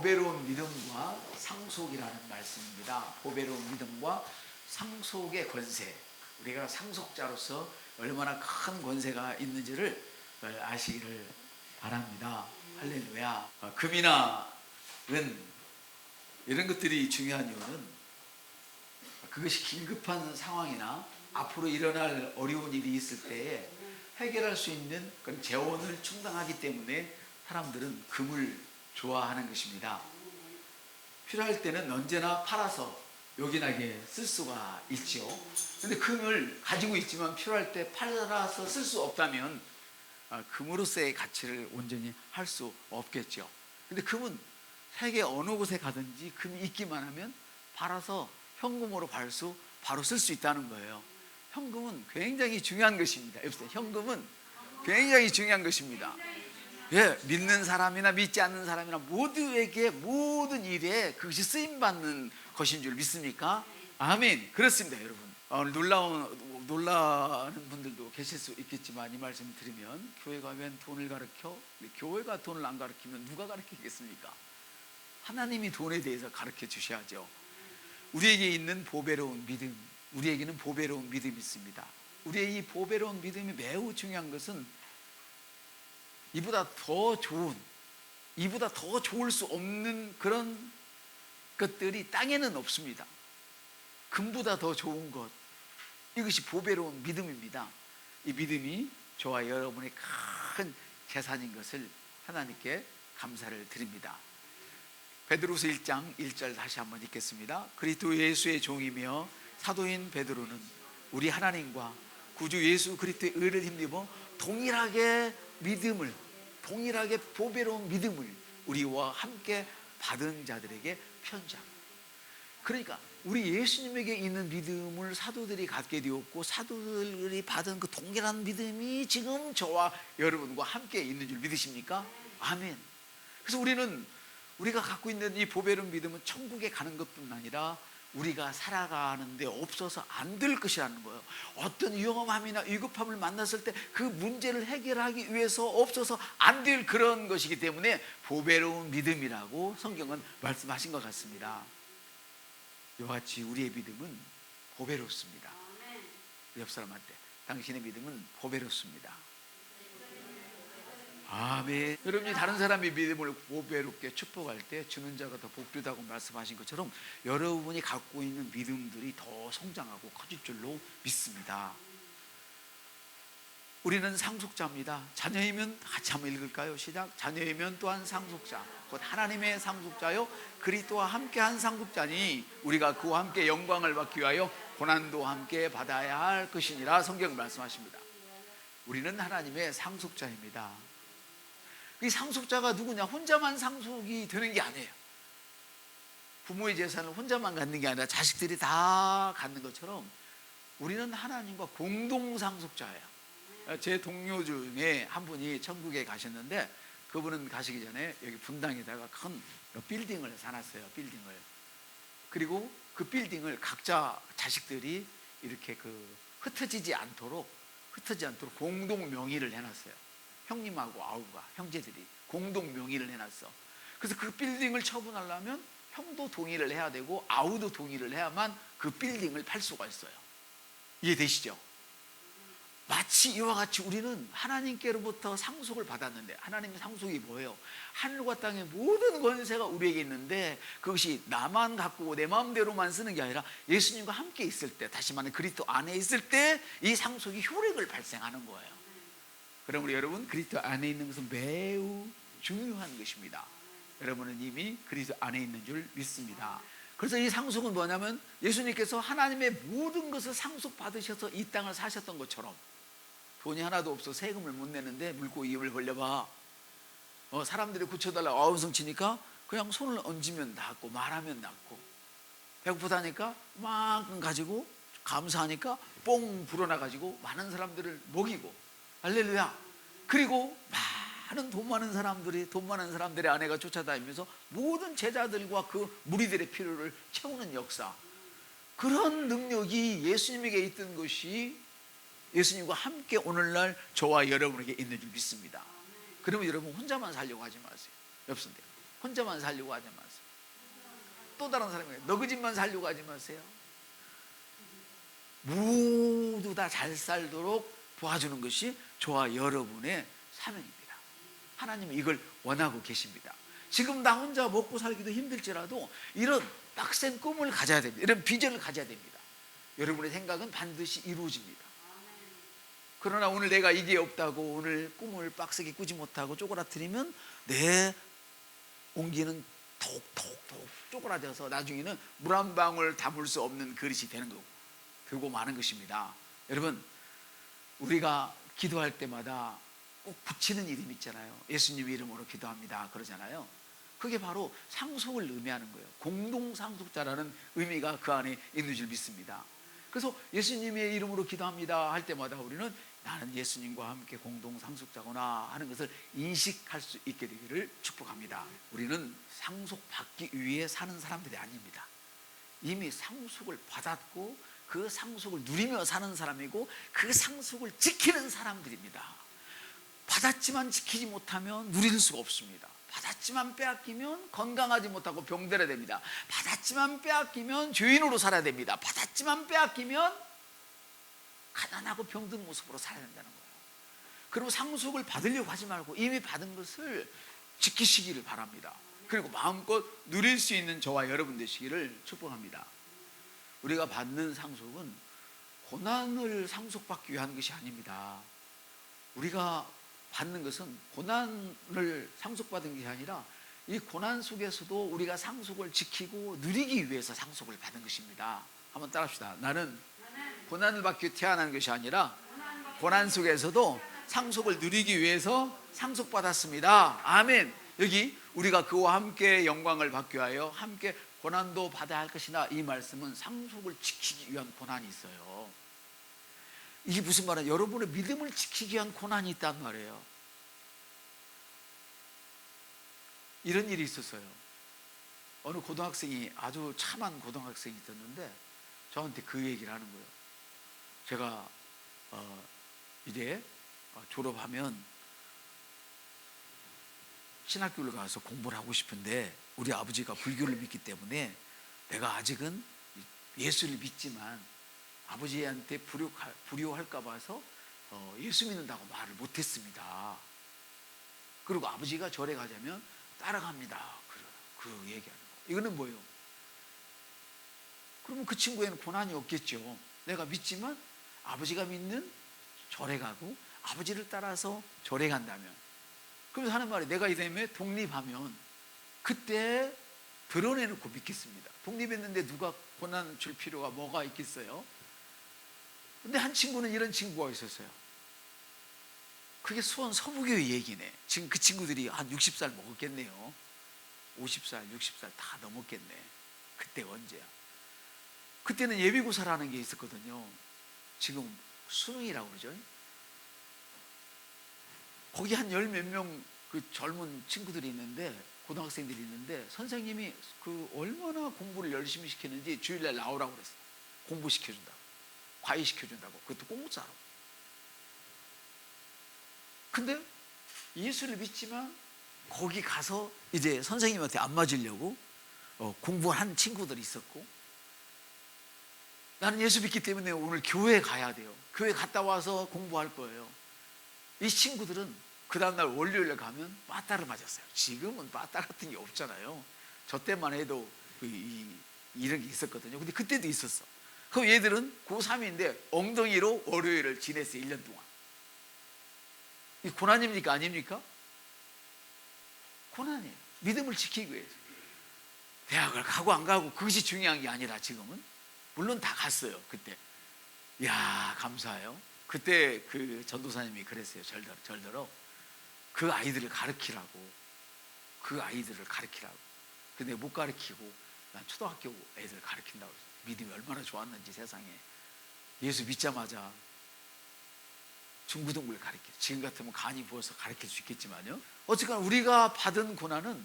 보배로운 믿음과 상속이라는 말씀입니다. 보배로운 믿음과 상속의 권세, 우리가 상속자로서 얼마나 큰 권세가 있는지를 아시기를 바랍니다. 할렐루야. 금이나 은 이런 것들이 중요한 이유는 그것이 긴급한 상황이나 앞으로 일어날 어려운 일이 있을 때에 해결할 수 있는 그런 재원을 충당하기 때문에 사람들은 금을 좋아하는 것입니다. 필요할 때는 언제나 팔아서 요긴하게 쓸 수가 있죠. 그런데 금을 가지고 있지만 필요할 때 팔아서 쓸 수 없다면 금으로서의 가치를 온전히 할 수 없겠죠. 근데 금은 세계 어느 곳에 가든지 금이 있기만 하면 팔아서 현금으로 바로 쓸 수 있다는 거예요. 현금은 굉장히 중요한 것입니다. 여보세요. 현금은 굉장히 중요한 것입니다. 예, 믿는 사람이나 믿지 않는 사람이나 모두에게 모든 일에 그것이 쓰임받는 것인 줄 믿습니까? 아멘. 그렇습니다, 여러분. 놀라는 분들도 계실 수 있겠지만 이 말씀을 들으면 교회가 웬 돈을 가르쳐? 교회가 돈을 안 가르치면 누가 가르치겠습니까? 하나님이 돈에 대해서 가르쳐 주셔야죠. 우리에게 있는 보배로운 믿음, 우리에게는 보배로운 믿음이 있습니다. 우리의 이 보배로운 믿음이 매우 중요한 것은 이보다 더 좋을 수 없는 그런 것들이 땅에는 없습니다. 금보다 더 좋은 것, 이것이 보배로운 믿음입니다. 이 믿음이 저와 여러분의 큰 재산인 것을 하나님께 감사를 드립니다. 베드로서 1장 1절 다시 한번 읽겠습니다. 그리스도 예수의 종이며 사도인 베드로는 우리 하나님과 구주 예수 그리스도의 의를 힘입어 동일하게 보배로운 믿음을 우리와 함께 받은 자들에게 편지합니다. 그러니까 우리 예수님에게 있는 믿음을 사도들이 갖게 되었고 사도들이 받은 그 동일한 믿음이 지금 저와 여러분과 함께 있는 줄 믿으십니까? 아멘. 그래서 우리가 갖고 있는 이 보배로운 믿음은 천국에 가는 것뿐 아니라 우리가 살아가는데 없어서 안 될 것이라는 거예요. 어떤 위험함이나 위급함을 만났을 때 그 문제를 해결하기 위해서 없어서 안 될 그런 것이기 때문에 보배로운 믿음이라고 성경은 말씀하신 것 같습니다. 이와 같이 우리의 믿음은 보배롭습니다. 옆 사람한테 당신의 믿음은 보배롭습니다. 아멘. 여러분이 다른 사람의 믿음을 보배롭게 축복할 때 주는 자가 더 복주다고 말씀하신 것처럼 여러분이 갖고 있는 믿음들이 더 성장하고 커질 줄로 믿습니다. 우리는 상속자입니다. 자녀이면 같이 한번 읽을까요? 시작. 자녀이면 또한 상속자, 곧 하나님의 상속자요 그리스도와 함께한 상속자니 우리가 그와 함께 영광을 받기 위하여 고난도 함께 받아야 할 것이니라 성경을 말씀하십니다. 우리는 하나님의 상속자입니다. 이 상속자가 누구냐? 혼자만 상속이 되는 게 아니에요. 부모의 재산을 혼자만 갖는 게 아니라 자식들이 다 갖는 것처럼 우리는 하나님과 공동 상속자예요. 제 동료 중에 한 분이 천국에 가셨는데 그분은 가시기 전에 여기 분당에다가 큰 빌딩을 사놨어요. 빌딩을. 그리고 그 빌딩을 각자 자식들이 이렇게 흩어지지 않도록 공동 명의를 해놨어요. 형님하고 아우가 형제들이 공동 명의를 해놨어. 그래서 그 빌딩을 처분하려면 형도 동의를 해야 되고 아우도 동의를 해야만 그 빌딩을 팔 수가 있어요. 이해되시죠? 마치 이와 같이 우리는 하나님께로부터 상속을 받았는데, 하나님의 상속이 뭐예요? 하늘과 땅의 모든 권세가 우리에게 있는데 그것이 나만 갖고 내 마음대로만 쓰는 게 아니라 예수님과 함께 있을 때, 다시 말해 그리스도 안에 있을 때 이 상속이 효력을 발생하는 거예요. 그럼 우리 여러분, 그리스도 안에 있는 것은 매우 중요한 것입니다. 여러분은 이미 그리스도 안에 있는 줄 믿습니다. 그래서 이 상속은 뭐냐면 예수님께서 하나님의 모든 것을 상속받으셔서 이 땅을 사셨던 것처럼, 돈이 하나도 없어 세금을 못 내는데 물고 입을 벌려봐. 사람들이 고쳐달라고 아우성 치니까 그냥 손을 얹으면 낫고 말하면 낫고, 배고프다니까 만큼 가지고 감사하니까 뽕 불어나가지고 많은 사람들을 먹이고, 할렐루야. 그리고 많은 돈 많은 사람들의 아내가 쫓아다니면서 모든 제자들과 그 무리들의 필요를 채우는 역사, 그런 능력이 예수님에게 있던 것이 예수님과 함께 오늘날 저와 여러분에게 있는 줄 믿습니다. 그러면 여러분 혼자만 살려고 하지 마세요. 옆선대 혼자만 살려고 하지 마세요. 또 다른 사람에게 너그 집만 살려고 하지 마세요. 모두 다 잘 살도록 도와주는 것이 저와 여러분의 사명입니다. 하나님은 이걸 원하고 계십니다. 지금 나 혼자 먹고 살기도 힘들지라도 이런 빡센 꿈을 가져야 됩니다. 이런 비전을 가져야 됩니다. 여러분의 생각은 반드시 이루어집니다. 그러나 오늘 내가 이게 없다고 오늘 꿈을 빡세게 꾸지 못하고 쪼그라뜨리면 내 온기는 톡톡톡 쪼그라져서 나중에는 물 한 방울 담을 수 없는 그릇이 되는 거고 들고 마는 것입니다. 여러분, 우리가 기도할 때마다 꼭 붙이는 이름 있잖아요. 예수님 이름으로 기도합니다 그러잖아요. 그게 바로 상속을 의미하는 거예요. 공동상속자라는 의미가 그 안에 있는 줄 믿습니다. 그래서 예수님의 이름으로 기도합니다 할 때마다 우리는 나는 예수님과 함께 공동상속자구나 하는 것을 인식할 수 있게 되기를 축복합니다. 우리는 상속받기 위해 사는 사람들이 아닙니다. 이미 상속을 받았고 그 상속을 누리며 사는 사람이고 그 상속을 지키는 사람들입니다. 받았지만 지키지 못하면 누릴 수가 없습니다. 받았지만 빼앗기면 건강하지 못하고 병들어야 됩니다. 받았지만 빼앗기면 죄인으로 살아야 됩니다. 받았지만 빼앗기면 가난하고 병든 모습으로 살아야 된다는 거예요. 그리고 상속을 받으려고 하지 말고 이미 받은 것을 지키시기를 바랍니다. 그리고 마음껏 누릴 수 있는 저와 여러분 되시기를 축복합니다. 우리가 받는 상속은 고난을 상속받기 위한 것이 아닙니다. 우리가 받는 것은 고난을 상속받은 것이 아니라 이 고난 속에서도 우리가 상속을 지키고 누리기 위해서 상속을 받은 것입니다. 한번 따라합시다. 나는 고난을 받기 위해 태어난 것이 아니라 고난 속에서도 상속을 누리기 위해서 상속받았습니다. 아멘. 여기 우리가 그와 함께 영광을 받기 위하여 함께 고난도 받아야 할 것이나 이 말씀은 상속을 지키기 위한 고난이 있어요. 이게 무슨 말이에요? 여러분의 믿음을 지키기 위한 고난이 있단 말이에요. 이런 일이 있었어요. 어느 고등학생이 아주 참한 고등학생이 있었는데 저한테 그 얘기를 하는 거예요. 제가 이제 졸업하면 신학교를 가서 공부를 하고 싶은데 우리 아버지가 불교를 믿기 때문에 내가 아직은 예수를 믿지만 아버지한테 불효할까 봐서 예수 믿는다고 말을 못했습니다. 그리고 아버지가 절에 가자면 따라갑니다. 그 얘기하는 거. 이거는 뭐예요? 그러면 그 친구에는 고난이 없겠죠. 내가 믿지만 아버지가 믿는 절에 가고 아버지를 따라서 절에 간다면, 그러면서 하는 말이 내가 이다음에 독립하면 그때 드러내놓고 믿겠습니다. 독립했는데 누가 고난 줄 필요가 뭐가 있겠어요? 근데 한 친구는 이런 친구가 있었어요. 그게 수원 서부교의 얘기네. 지금 그 친구들이 한 60살 먹었겠네요. 50살, 60살 다 넘었겠네. 그때 언제야? 그때는 예비고사라는 게 있었거든요. 지금 수능이라고 그러죠. 거기 한 열 몇 명 그 젊은 친구들이 있는데, 고등학생들이 있는데 선생님이 그 얼마나 공부를 열심히 시키는지 주일날 나오라고 그랬어요. 공부시켜준다고, 과외시켜준다고. 그것도 공짜로. 근데 예수를 믿지만 거기 가서 이제 선생님한테 안 맞으려고 공부한 친구들이 있었고, 나는 예수 믿기 때문에 오늘 교회 가야 돼요. 교회 갔다 와서 공부할 거예요. 이 친구들은 그 다음날 월요일에 가면 빠따를 맞았어요. 지금은 빠따 같은 게 없잖아요. 저 때만 해도 이런 게 있었거든요. 근데 그때도 있었어. 그럼 얘들은 고3인데 엉덩이로 월요일을 지냈어요. 1년 동안. 이 고난입니까? 아닙니까? 고난이에요. 믿음을 지키기 위해서. 대학을 가고 안 가고 그것이 중요한 게 아니라 지금은, 물론 다 갔어요. 그때. 이야, 감사해요. 그때 그 전도사님이 그랬어요. 절대로 그 아이들을 가르치라고. 근데 못 가르치고 난 초등학교 애들 가르친다고 그랬어요. 믿음이 얼마나 좋았는지 세상에. 예수 믿자마자 중고등부를 가르쳐. 지금 같으면 간이 부어서 가르칠 수 있겠지만요. 어쨌거나 우리가 받은 고난은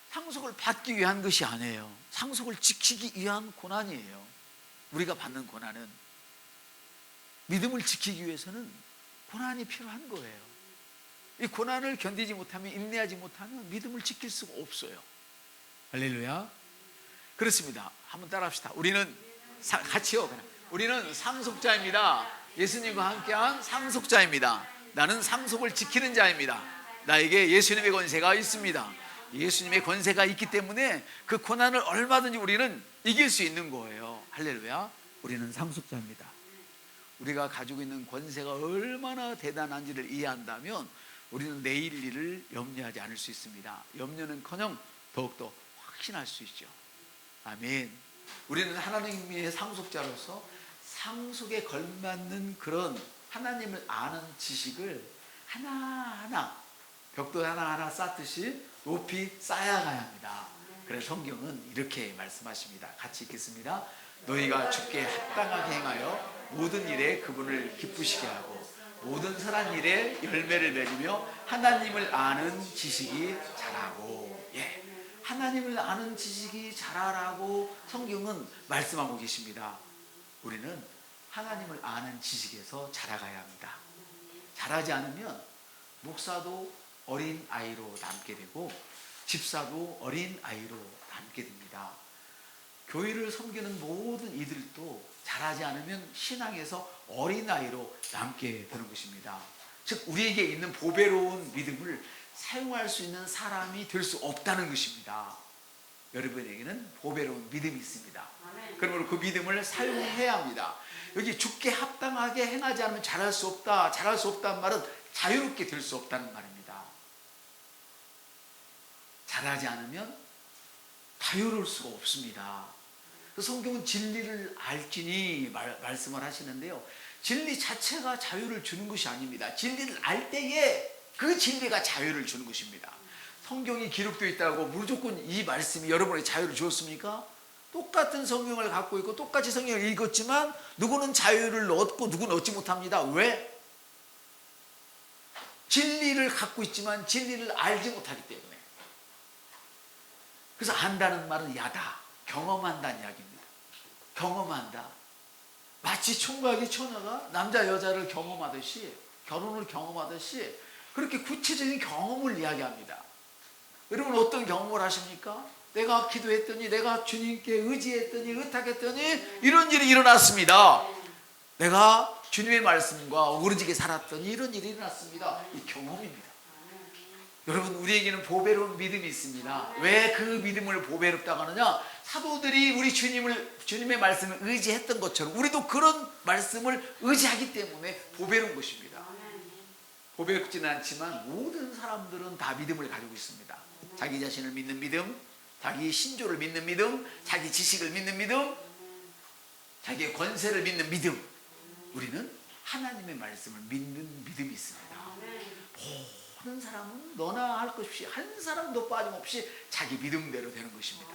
상속을 받기 위한 것이 아니에요. 상속을 지키기 위한 고난이에요. 우리가 받는 고난은 믿음을 지키기 위해서는 고난이 필요한 거예요. 이 고난을 견디지 못하면, 인내하지 못하면 믿음을 지킬 수가 없어요. 할렐루야. 그렇습니다. 한번 따라합시다. 우리는 같이요. 우리는 상속자입니다. 예수님과 함께한 상속자입니다. 나는 상속을 지키는 자입니다. 나에게 예수님의 권세가 있습니다. 예수님의 권세가 있기 때문에 그 고난을 얼마든지 우리는 이길 수 있는 거예요. 할렐루야. 우리는 상속자입니다. 우리가 가지고 있는 권세가 얼마나 대단한지를 이해한다면 우리는 내일 일을 염려하지 않을 수 있습니다. 염려는커녕 더욱더 확신할 수 있죠. 아멘. 우리는 하나님의 상속자로서 상속에 걸맞는 그런 하나님을 아는 지식을 하나하나, 벽돌 하나하나 쌓듯이 높이 쌓아가야 합니다. 그래서 성경은 이렇게 말씀하십니다. 같이 읽겠습니다. 너희가 주께 합당하게 행하여 모든 일에 그분을 기쁘시게 하고 모든 선한 일에 열매를 맺으며 하나님을 아는 지식이 자라고. 예, 하나님을 아는 지식이 자라라고 성경은 말씀하고 계십니다. 우리는 하나님을 아는 지식에서 자라가야 합니다. 자라지 않으면 목사도 어린 아이로 남게 되고 집사도 어린 아이로 남게 됩니다. 교회를 섬기는 모든 이들도 자라지 않으면 신앙에서 어린아이로 남게 되는 것입니다. 즉 우리에게 있는 보배로운 믿음을 사용할 수 있는 사람이 될 수 없다는 것입니다. 여러분에게는 보배로운 믿음이 있습니다. 그러므로 그 믿음을 사용해야 합니다. 여기 주께 합당하게 행하지 않으면 잘할 수 없다. 잘할 수 없다는 말은 자유롭게 될 수 없다는 말입니다. 잘하지 않으면 자유로울 수가 없습니다. 성경은 진리를 알지니 말씀을 하시는데요, 진리 자체가 자유를 주는 것이 아닙니다. 진리를 알 때에 그 진리가 자유를 주는 것입니다. 성경이 기록되어 있다고 무조건 이 말씀이 여러분에게 자유를 주었습니까? 똑같은 성경을 갖고 있고 똑같이 성경을 읽었지만 누구는 자유를 얻고 누구는 얻지 못합니다. 왜? 진리를 갖고 있지만 진리를 알지 못하기 때문에. 그래서 안다는 말은 야다, 경험한다는 이야기입니다. 경험한다. 마치 총각이 처녀가 남자 여자를 경험하듯이, 결혼을 경험하듯이 그렇게 구체적인 경험을 이야기합니다. 여러분 어떤 경험을 하십니까? 내가 기도했더니, 내가 주님께 의지했더니, 의탁했더니 이런 일이 일어났습니다. 내가 주님의 말씀과 어그러지게 살았더니 이런 일이 일어났습니다. 이 경험입니다. 여러분 우리에게는 보배로운 믿음이 있습니다. 왜 그 믿음을 보배롭다고 하느냐? 사도들이 우리 주님의 말씀을 의지했던 것처럼 우리도 그런 말씀을 의지하기 때문에 보배로운 것입니다. 보배롭지는 않지만 모든 사람들은 다 믿음을 가지고 있습니다. 자기 자신을 믿는 믿음, 자기 신조를 믿는 믿음, 자기 지식을 믿는 믿음, 자기의 권세를 믿는 믿음. 우리는 하나님의 말씀을 믿는 믿음이 있습니다. 모든 사람은 너나 할 것 없이 한 사람도 빠짐없이 자기 믿음대로 되는 것입니다.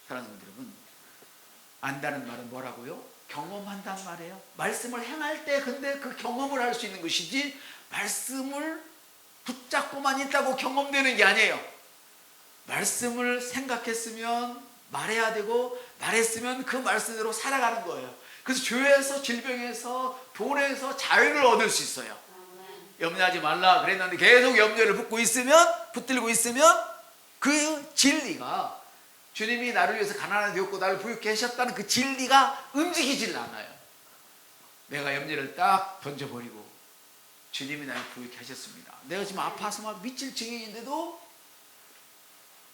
사랑하는 여러분, 안다는 말은 뭐라고요? 경험한다는 말이에요. 말씀을 행할 때 근데 그 경험을 할 수 있는 것이지 말씀을 붙잡고만 있다고 경험되는 게 아니에요. 말씀을 생각했으면 말해야 되고 말했으면 그 말씀대로 살아가는 거예요. 그래서 죄에서, 질병에서, 돈에서 자유를 얻을 수 있어요. 염려하지 말라 그랬는데 계속 염려를 붙들고 있으면 그 진리가, 주님이 나를 위해서 가난하게 되었고 나를 부유케 하셨다는 그 진리가 움직이질 않아요. 내가 염려를 딱 던져버리고 주님이 나를 부유케 하셨습니다. 내가 지금 아파서 막 미칠 증인인데도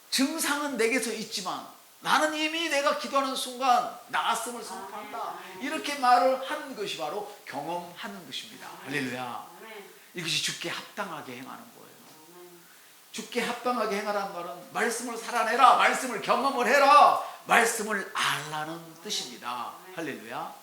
증상은 내게서 있지만 나는 이미 내가 기도하는 순간 나았음을 선포한다. 이렇게 말을 하는 것이 바로 경험하는 것입니다. 할렐루야. 이것이 주께 합당하게 행하는 거예요. 주께 합당하게 행하라는 말은 말씀을 살아내라, 말씀을 경험을 해라, 말씀을 알라는 뜻입니다. 할렐루야.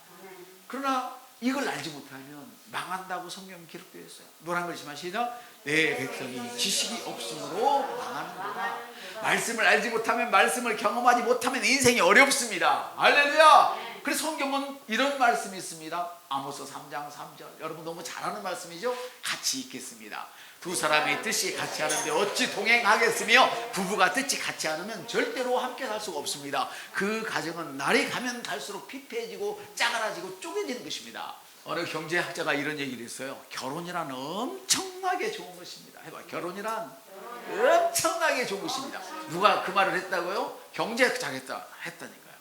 그러나 이걸 알지 못하면 망한다고 성경은 기록되어 있어요. 노란 글씨만 시작. 내 백성이 지식이 없으므로 망하는구나. 말씀을 알지 못하면, 말씀을 경험하지 못하면 인생이 어렵습니다. 할렐루야. 그래서 성경은 이런 말씀이 있습니다. 아모스 3장 3절. 여러분 너무 잘하는 말씀이죠? 같이 읽겠습니다. 두 사람의 뜻이 같이 하는데 어찌 동행하겠으며 부부가 뜻이 같이 않으면 절대로 함께 살 수가 없습니다. 그 가정은 날이 가면 갈수록 피폐해지고 짜그라지고 쪼개지는 것입니다. 어느 경제학자가 이런 얘기를 했어요. 결혼이란 엄청나게 좋은 것입니다. 해봐. 결혼이란 엄청나게 좋은 것입니다. 누가 그 말을 했다고요? 경제학자가 했다니까요.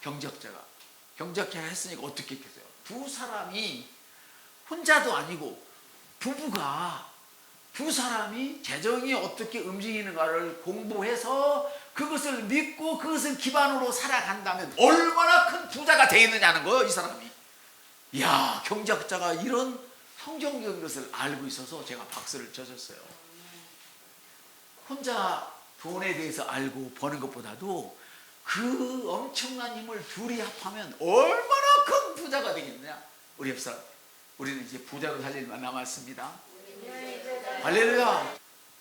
경제학자가 했으니까 어떻게 했겠어요? 두 사람이 혼자도 아니고 두 사람이 재정이 어떻게 움직이는가를 공부해서 그것을 믿고 그것을 기반으로 살아간다면 얼마나 큰 부자가 되겠느냐는 거예요, 이 사람이. 이야, 경제학자가 이런 성경적인 것을 알고 있어서 제가 박수를 쳐줬어요. 혼자 돈에 대해서 알고 버는 것보다도 그 엄청난 힘을 둘이 합하면 얼마나 큰 부자가 되겠느냐. 우리 옆 사람, 우리는 이제 부자로 살 일만 남았습니다. 할렐루야.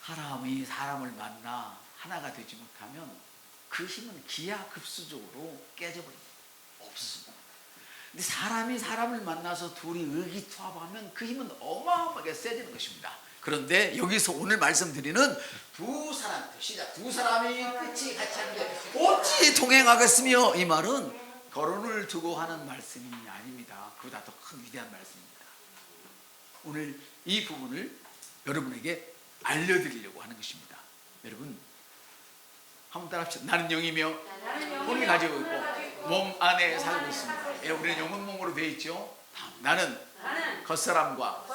사람이 사람을 만나 하나가 되지 못하면 그 힘은 기하급수적으로 깨져버립니다. 없습니다. 근데 사람이 사람을 만나서 둘이 의기투합하면 그 힘은 어마어마하게 세지는 것입니다. 그런데 여기서 오늘 말씀드리는 두 사람, 시작. 두 사람이 끝이 같이 하는데 어찌 동행하겠으며, 이 말은 결혼을 두고 하는 말씀이 아닙니다. 그보다 더 큰 위대한 말씀입니다. 오늘 이 부분을 여러분에게 알려드리려고 하는 것입니다. 여러분 한번 따라합시다. 나는 영이며 혼을 가지고 있고 몸 안에 살고 있습니다. 우리는 영은 몸으로 되어 있죠. 나는 겉사람과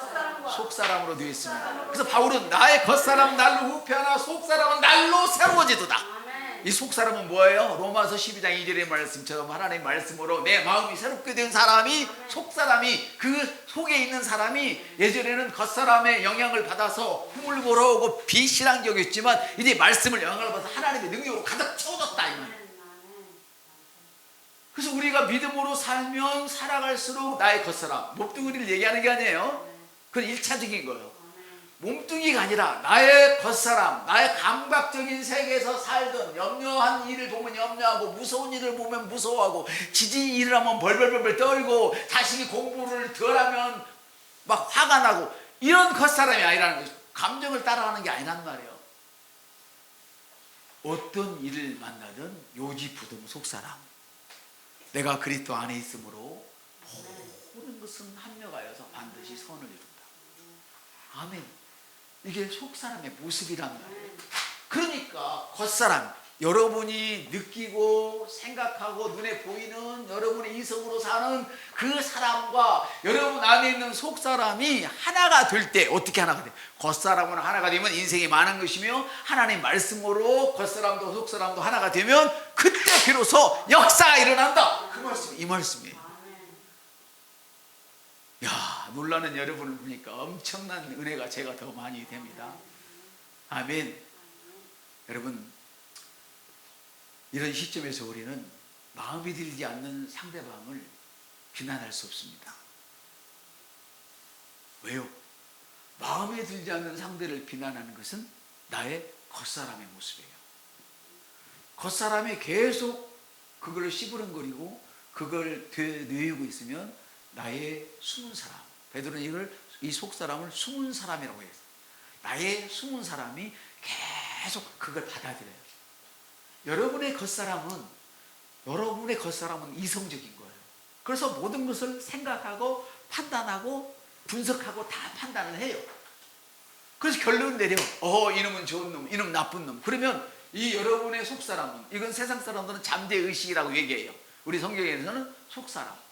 속사람으로 되어 있습니다. 그래서 바울은 나의 겉사람 날로 후패하나 속사람은 날로 새로워지도다. 이 속사람은 뭐예요? 로마서 12장 2절의 말씀처럼 하나님의 말씀으로 내 마음이 새롭게 된 사람이, 속사람이, 그 속에 있는 사람이 예전에는 겉사람의 영향을 받아서 흐물거려오고 비신앙적이었지만 이제 말씀을 영향을 받아서 하나님의 능력으로 가득 채워졌다, 이 말이에요. 그래서 우리가 믿음으로 살면 살아갈수록 나의 겉사람, 몸뚱이를 얘기하는 게 아니에요. 그건 1차적인 거예요. 몸뚱이가 아니라 나의 겉사람, 나의 감각적인 세계에서 살던, 염려한 일을 보면 염려하고, 무서운 일을 보면 무서워하고, 지진 일을 하면 벌벌벌 떨고, 자식이 공부를 덜하면 막 화가 나고, 이런 겉사람이 아니라는 거죠. 감정을 따라가는 게 아니란 말이에요. 어떤 일을 만나든 요지부동 속사람, 내가 그리스도 안에 있으므로 모든 것은 합력하여서 반드시 선을 이룬다. 아멘. 이게 속사람의 모습이란 말이에요. 그러니까 겉사람, 여러분이 느끼고 생각하고 눈에 보이는 여러분의 이성으로 사는 그 사람과 여러분 안에 있는 속사람이 하나가 될 때 어떻게 하나가 돼요? 겉사람은 하나가 되면 인생이 많은 것이며 하나님의 말씀으로 겉사람도 속사람도 하나가 되면 그때 비로소 역사가 일어난다. 그 말씀이 이 말씀이에요. 야, 놀라는 여러분을 보니까 엄청난 은혜가 제가 더 많이 됩니다. 아멘. 여러분, 이런 시점에서 우리는 마음에 들지 않는 상대방을 비난할 수 없습니다. 왜요? 마음에 들지 않는 상대를 비난하는 것은 나의 겉사람의 모습이에요. 겉사람이 계속 그걸 씨부름거리고 그걸 되뇌이고 있으면 나의 숨은 사람, 베드로는 이걸, 이 속사람을 숨은 사람이라고 해요. 나의 숨은 사람이 계속 그걸 받아들여요. 여러분의 겉사람은 이성적인 거예요. 그래서 모든 것을 생각하고 판단하고 분석하고 다 판단을 해요. 그래서 결론을 내려. 이놈은 좋은 놈, 이놈은 나쁜 놈. 그러면 이 여러분의 속사람은, 이건 세상 사람들은 잠재의식이라고 얘기해요. 우리 성경에서는 속사람,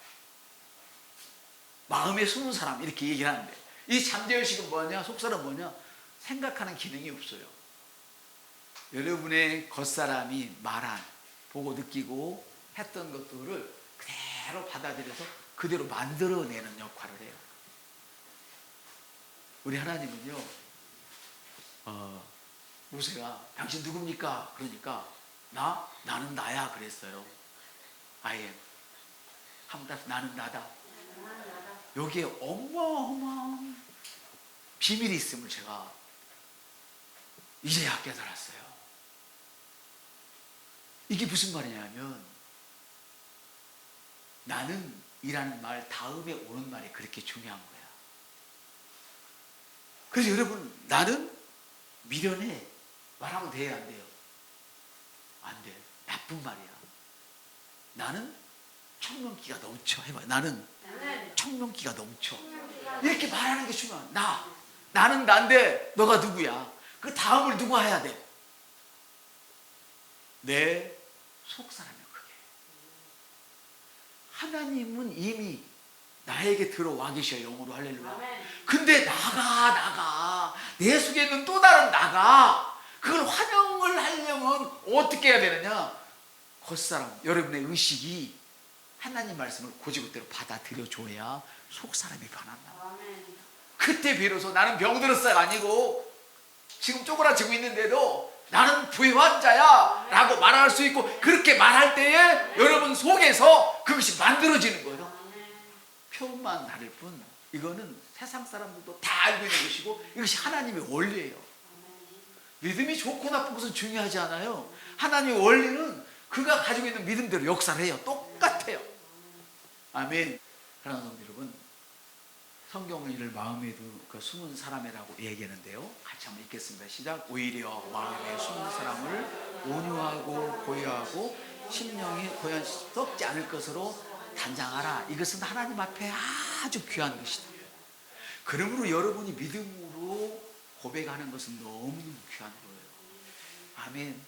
마음에 숨은 사람, 이렇게 얘기를 하는데, 이 잠재의식은 뭐냐, 속사람은 뭐냐, 생각하는 기능이 없어요. 여러분의 겉사람이 말한, 보고 느끼고 했던 것들을 그대로 받아들여서 그대로 만들어내는 역할을 해요. 우리 하나님은요, 모세가 당신 누굽니까? 그러니까 나는 나야 그랬어요. I am. 한번 나는 나다. 여기에 어마어마한 비밀이 있음을 제가 이제야 깨달았어요. 이게 무슨 말이냐면, 나는 이라는 말 다음에 오는 말이 그렇게 중요한 거야. 그래서 여러분, 나는 미련해 말하면 돼요, 안 돼요? 안 돼. 나쁜 말이야. 나는 청명기가 넘쳐. 해봐요. 나는 청명기가 넘쳐. 이렇게 말하는 게 중요한. 나는 난데 너가 누구야? 그 다음을 누가 해야 돼? 내 속사람이야. 그게 하나님은 이미 나에게 들어와 계셔. 영으로. 할렐루야. 근데 나가 내 속에 있는 또 다른 나가 그걸 환영을 하려면 어떻게 해야 되느냐? 겉사람, 여러분의 의식이 하나님 말씀을 고지고대로 받아들여줘야 속사람이 변한다. 그때 비로소 나는 병들었어가 아니고 지금 쪼그라지고 있는데도 나는 부활자야 라고 말할 수 있고, 그렇게 말할 때에 여러분 속에서 그것이 만들어지는 거예요. 표현만 다를 뿐 이거는 세상 사람들도 다 알고 있는 것이고 이것이 하나님의 원리예요. 믿음이 좋고 나쁜 것은 중요하지 않아요. 하나님의 원리는 그가 가지고 있는 믿음대로 역사를 해요. 똑같아요. 아멘. 사랑하는 성도 여러분, 성경을 마음에 두고 숨은 사람이라고 얘기하는데요. 같이 한번 읽겠습니다. 시작. 오히려 마음에 숨은 사람을 온유하고 고요하고 심령이 고연 썩지 않을 것으로 단장하라. 이것은 하나님 앞에 아주 귀한 것이다. 그러므로 여러분이 믿음으로 고백하는 것은 너무너무 귀한 거예요. 아멘.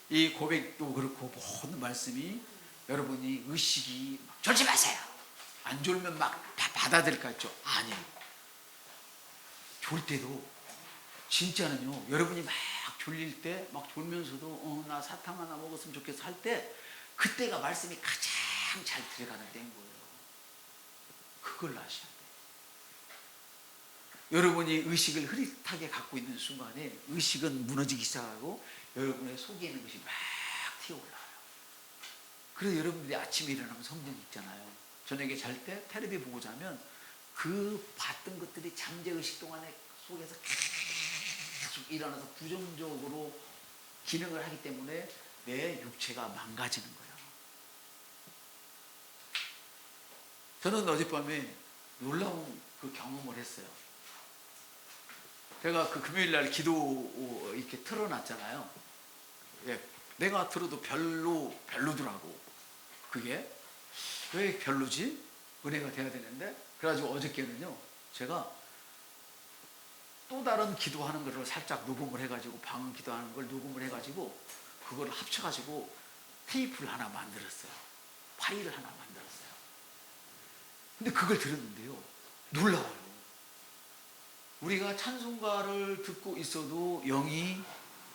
이 고백도 그렇고 모든 말씀이 여러분이 의식이 졸지 마세요. 안 졸면 막 다 받아들일 것 같죠? 아니에요. 졸 때도 진짜는요, 여러분이 막 졸릴 때 막 졸면서도 나 사탕 하나 먹었으면 좋겠어 할 때 그때가 말씀이 가장 잘 들어가는 때인 거예요. 그걸 아셔야 돼요. 여러분이 의식을 흐릿하게 갖고 있는 순간에 의식은 무너지기 시작하고 여러분의 속에 있는 것이 막 튀어올라요. 그래서 여러분들이 아침에 일어나면 성경 읽잖아요. 저녁에 잘 때 텔레비 보고 자면 그 봤던 것들이 잠재의식 동안에 속에서 계속 일어나서 부정적으로 기능을 하기 때문에 내 육체가 망가지는 거예요. 저는 어젯밤에 놀라운 그 경험을 했어요. 제가 그 금요일날 기도 이렇게 틀어놨잖아요. 예, 내가 들어도 별로더라고. 그게 왜 별로지? 은혜가 돼야 되는데. 그래가지고 어저께는요, 제가 또 다른 기도하는 거를 살짝 녹음을 해가지고, 방언 기도하는 걸 녹음을 해가지고 그걸 합쳐가지고 테이프를 하나 만들었어요. 파일을 하나 만들었어요. 근데 그걸 들었는데요, 놀라워요. 우리가 찬송가를 듣고 있어도 영이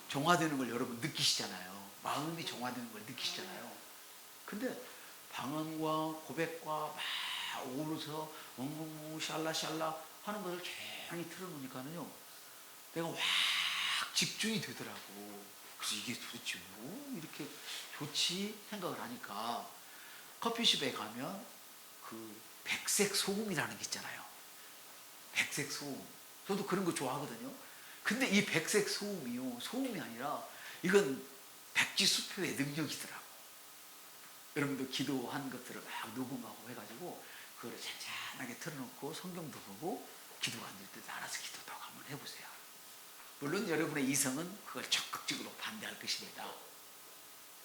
정화되는 걸 여러분 느끼시잖아요. 마음이 정화되는 걸 느끼시잖아요. 근데 방언과 고백과 막 오르서 엉엉 샬라샬라 하는 것을 조용히 틀어놓으니까요, 내가 확 집중이 되더라고. 그래서 이게 도대체 뭐 이렇게 좋지 생각을 하니까, 커피숍에 가면 그 백색 소음이라는 게 있잖아요. 백색 소음. 저도 그런 거 좋아하거든요. 근데 이 백색 소음이요, 소음이 아니라 이건 백지수표의 능력이더라고. 여러분도 기도한 것들을 막 녹음하고 해가지고 그거를 잔잔하게 틀어놓고 성경도 보고 기도가 안 될 때도 알아서 기도도 한번 해보세요. 물론 여러분의 이성은 그걸 적극적으로 반대할 것입니다.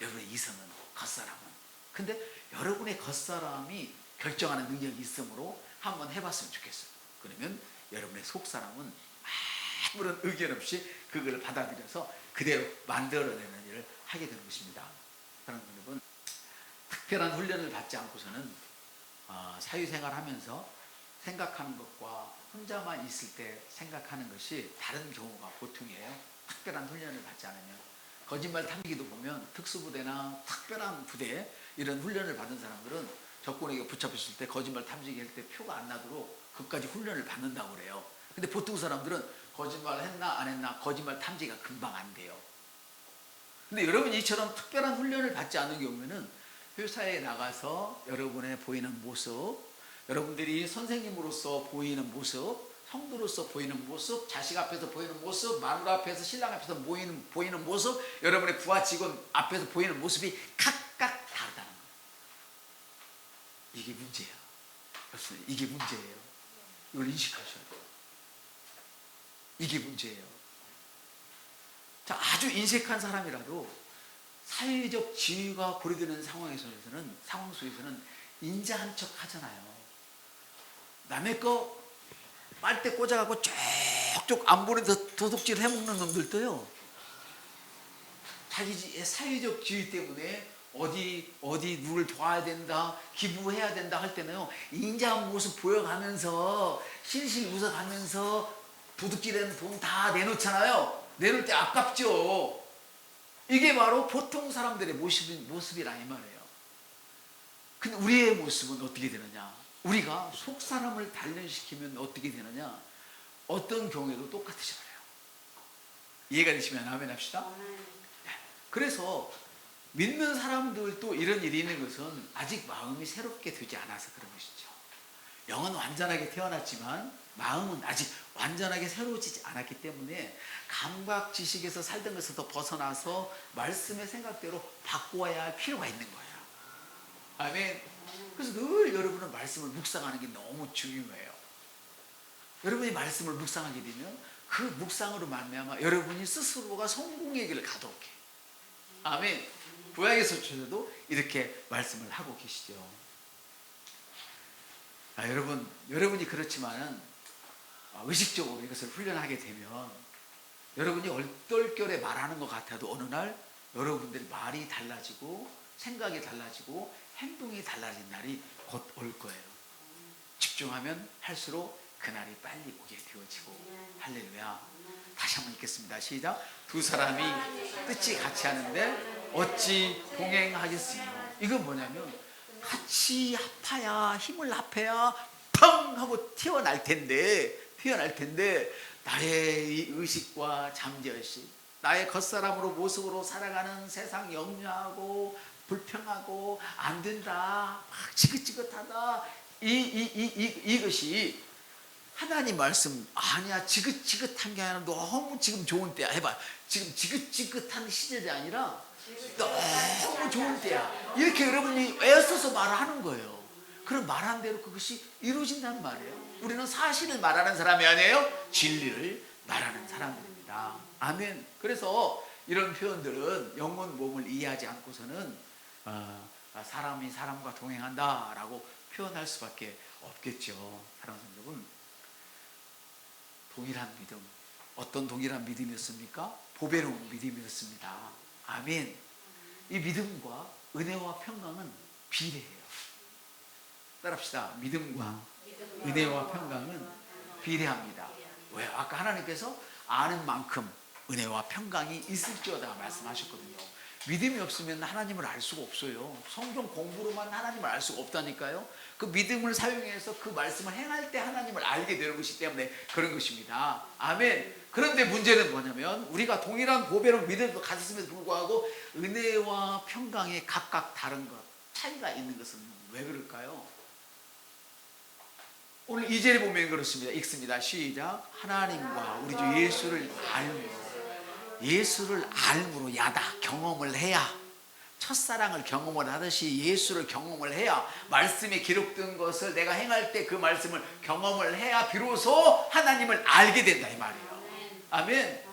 여러분의 이성은, 겉사람은. 근데 여러분의 겉사람이 결정하는 능력이 있으므로 한번 해봤으면 좋겠어요. 그러면 여러분의 속사람은 아무런 의견 없이 그걸 받아들여서 그대로 만들어내는 일을 하게 되는 것입니다. 사랑하는 여러분, 특별한 훈련을 받지 않고서는 사회생활하면서 생각하는 것과 혼자만 있을 때 생각하는 것이 다른 경우가 보통이에요. 특별한 훈련을 받지 않으면. 거짓말 탐지기도 보면 특수부대나 특별한 부대, 이런 훈련을 받은 사람들은 적군에게 붙잡혔을 때 거짓말 탐지기 할 때 표가 안 나도록 그까지 훈련을 받는다고 그래요. 근데 보통 사람들은 거짓말 했나 안 했나 거짓말 탐지기가 금방 안 돼요. 근데 여러분이 이처럼 특별한 훈련을 받지 않은 경우에는 회사에 나가서 여러분의 보이는 모습, 여러분들이 선생님으로서 보이는 모습, 성도로서 보이는 모습, 자식 앞에서 보이는 모습, 마누라 앞에서 신랑 앞에서 보이는 모습, 여러분의 부하 직원 앞에서 보이는 모습이 각각 다르다는 거예요. 이게 문제야. 그렇습니다. 이게 문제예요. 이걸 인식하셔야 돼요. 이게 문제예요. 자, 아주 인색한 사람이라도 사회적 지위가 고려되는 상황 속에서는 인자한 척 하잖아요. 남의 거 빨대 꽂아갖고 쪽쪽 안 보내서 도둑질 해먹는 놈들도요, 자기 사회적 지위 때문에 어디 누굴 도와야 된다, 기부해야 된다 할 때는요, 인자한 모습 보여가면서 실실 웃어가면서 도둑질하는 돈 다 내놓잖아요. 내놓을 때 아깝죠. 이게 바로 보통 사람들의 모습이라 이 말이에요. 근데 우리의 모습은 어떻게 되느냐? 우리가 속 사람을 단련시키면 어떻게 되느냐? 어떤 경우에도 똑같으셔 버려요. 이해가 되시면 아멘 합시다. 그래서 믿는 사람들도 이런 일이 있는 것은 아직 마음이 새롭게 되지 않아서 그런 것이죠. 영은 완전하게 태어났지만 마음은 아직 완전하게 새로워지지 않았기 때문에 감각 지식에서 살던 것에서 벗어나서 말씀의 생각대로 바꾸어야 할 필요가 있는 거예요. 아멘. 그래서 늘 여러분은 말씀을 묵상하는 게 너무 중요해요. 여러분이 말씀을 묵상하게 되면 그 묵상으로 말미암아 여러분이 스스로가 성공의 길을 가도록 해요. 아멘. 구약에서도 이렇게 말씀을 하고 계시죠. 여러분이 그렇지만은 의식적으로 이것을 훈련하게 되면 여러분이 얼떨결에 말하는 것 같아도 어느 날 여러분들의 말이 달라지고 생각이 달라지고 행동이 달라진 날이 곧 올 거예요. 집중하면 할수록 그날이 빨리 오게 되어지고. 할렐루야. 다시 한번 읽겠습니다. 시작. 두 사람이 뜻이 같이 하는데 어찌 동행하겠으며. 이건 뭐냐면 같이 합하야, 힘을 합해야 펑 하고 튀어날 텐데 나의 이 의식과 잠재의식, 나의 겉사람으로 모습으로 살아가는 세상 염려하고 불평하고 안 된다, 막 지긋지긋하다, 이것이 하나님 말씀 아니야. 지긋지긋한 게 아니라 너무 지금 좋은 때야. 해봐. 지금 지긋지긋한 시절이 아니라 너무 좋은 때야. 이렇게 여러분이 애써서 말하는 거예요. 그럼 말한 대로 그것이 이루어진다는 말이에요. 우리는 사실을 말하는 사람이 아니에요, 진리를 말하는 사람들입니다. 아멘. 그래서 이런 표현들은 영혼 몸을 이해하지 않고서는 사람이 사람과 동행한다 라고 표현할 수밖에 없겠죠. 사랑하는 여러분, 동일한 믿음, 어떤 동일한 믿음이었습니까? 보배로운 믿음이었습니다. 아멘. 이 믿음과 은혜와 평강은 비례해요. 따라합시다. 믿음과 은혜와 평강은 비례합니다. 왜? 아까 하나님께서 아는 만큼 은혜와 평강이 있을지어다 말씀하셨거든요. 믿음이 없으면 하나님을 알 수가 없어요. 성경 공부로만 하나님을 알 수가 없다니까요. 그 믿음을 사용해서 그 말씀을 행할 때 하나님을 알게 되는 것이기 때문에 그런 것입니다. 아멘. 그런데 문제는 뭐냐면 우리가 동일한 보배로운 믿음을 가졌음에도 불구하고 은혜와 평강이 각각 다른 것, 차이가 있는 것은 왜 그럴까요? 오늘 2절에 보면 그렇습니다. 읽습니다. 시작. 하나님과 우리 주 예수를 알므로 야다, 경험을 해야, 첫사랑을 경험을 하듯이 예수를 경험을 해야, 말씀에 기록된 것을 내가 행할 때 그 말씀을 경험을 해야 비로소 하나님을 알게 된다 이 말이에요. 아멘.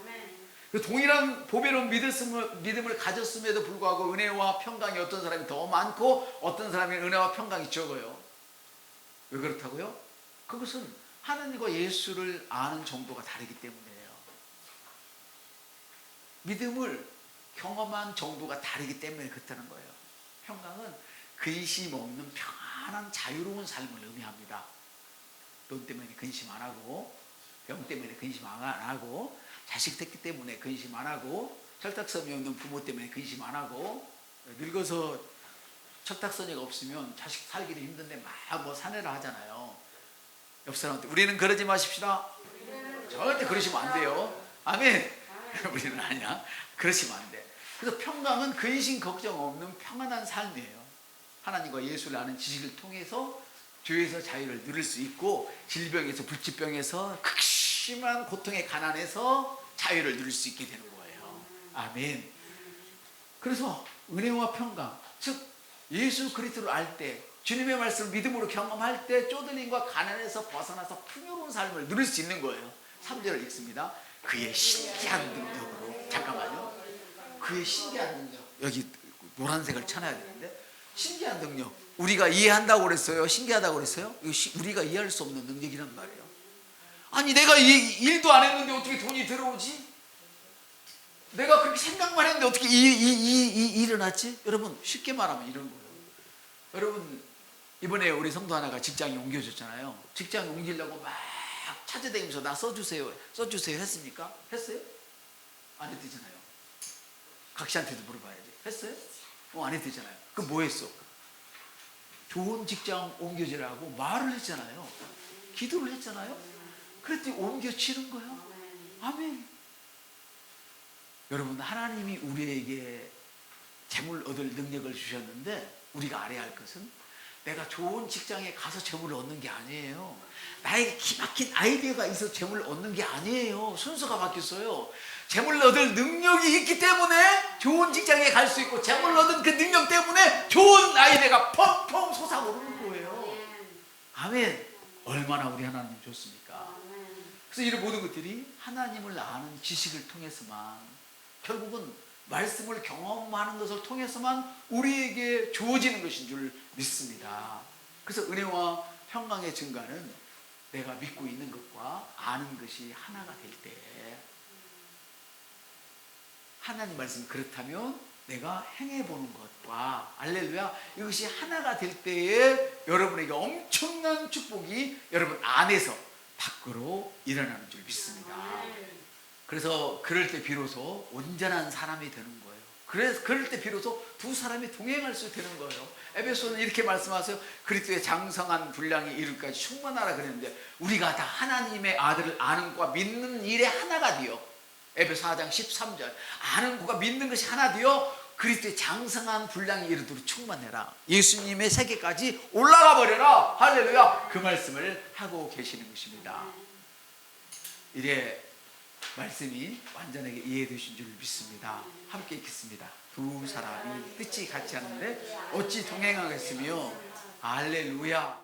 그 동일한 보배로운 믿음을 가졌음에도 불구하고 은혜와 평강이 어떤 사람이 더 많고 어떤 사람이 은혜와 평강이 적어요. 왜 그렇다고요? 그것은 하나님과 예수를 아는 정도가 다르기 때문이에요. 믿음을 경험한 정도가 다르기 때문에 그렇다는 거예요. 평강은 근심 없는 평안한 자유로운 삶을 의미합니다. 돈 때문에 근심 안 하고, 병 때문에 근심 안 하고, 자식 됐기 때문에 근심 안 하고, 철딱서니 없는 부모 때문에 근심 안 하고, 늙어서 철딱서니가 없으면 자식 살기도 힘든데 막 뭐 사내라 하잖아요. 옆 사람한테 우리는 그러지 마십시다. 절대 그러시면 안 돼요. 아멘. 우리는 아니야. 그러시면 안 돼. 그래서 평강은 근심 걱정 없는 평안한 삶이에요. 하나님과 예수를 아는 지식을 통해서 죄에서 자유를 누릴 수 있고, 질병에서 불치병에서 극심한 고통의 가난에서 자유를 누릴 수 있게 되는 거예요. 아멘. 그래서 은혜와 평강, 즉 예수 그리스도를 알 때, 주님의 말씀을 믿음으로 경험할 때 쪼들림과 가난에서 벗어나서 풍요로운 삶을 누릴 수 있는 거예요. 3절을 읽습니다. 그의 신기한 능력으로, 잠깐만요, 그의 신기한 능력, 여기 노란색을 쳐놔야 되는데, 신기한 능력, 우리가 이해한다고 그랬어요? 신기하다고 그랬어요? 이거 우리가 이해할 수 없는 능력이란 말이에요. 아니 내가 일도 안 했는데 어떻게 돈이 들어오지? 내가 그렇게 생각만 했는데 어떻게 이 일어났지? 여러분 쉽게 말하면 이런 거예요. 여러분 이번에 우리 성도 하나가 직장에 옮겨졌잖아요. 직장에 옮기려고 막 찾아다니면서 나 써주세요 했습니까? 했어요? 안 했대잖아요. 각 씨한테도 물어봐야지. 했어요? 안 했대잖아요. 그럼 뭐 했어? 좋은 직장 옮겨지라고 말을 했잖아요. 기도를 했잖아요. 그랬더니 옮겨치는 거예요. 아멘. 여러분 하나님이 우리에게 재물 얻을 능력을 주셨는데 우리가 알아야 할 것은 내가 좋은 직장에 가서 재물을 얻는 게 아니에요. 나에게 기막힌 아이디어가 있어서 재물을 얻는 게 아니에요. 순서가 바뀌었어요. 재물을 얻을 능력이 있기 때문에 좋은 직장에 갈 수 있고, 재물을 얻은 그 능력 때문에 좋은 아이디어가 펑펑 솟아오르는 거예요. 아멘. 얼마나 우리 하나님 좋습니까? 그래서 이런 모든 것들이 하나님을 아는 지식을 통해서만, 결국은 말씀을 경험하는 것을 통해서만 우리에게 주어지는 것인 줄 믿습니다. 그래서 은혜와 평강의 증가는 내가 믿고 있는 것과 아는 것이 하나가 될 때, 하나님 말씀이 그렇다면 내가 행해보는 것과, 알렐루야, 이것이 하나가 될 때에 여러분에게 엄청난 축복이 여러분 안에서 밖으로 일어나는 줄 믿습니다. 그래서 그럴 때 비로소 온전한 사람이 되는 거예요. 그래서 그럴 때 비로소 두 사람이 동행할 수 되는 거예요. 에베소는 이렇게 말씀하세요. 그리스도의 장성한 분량이 이룰까지 충만하라 그랬는데, 우리가 다 하나님의 아들을 아는 과 믿는 일에 하나가 되어, 에베소 4장 13절, 아는 것과 믿는 것이 하나 되어 그리스도의 장성한 분량이 이르도록 충만해라. 예수님의 세계까지 올라가 버려라. 할렐루야. 그 말씀을 하고 계시는 것입니다. 이래 말씀이 완전하게 이해되신 줄 믿습니다. 함께 읽겠습니다. 두 사람이 뜻이 같지 않은데 어찌 동행하겠으며, 할렐루야.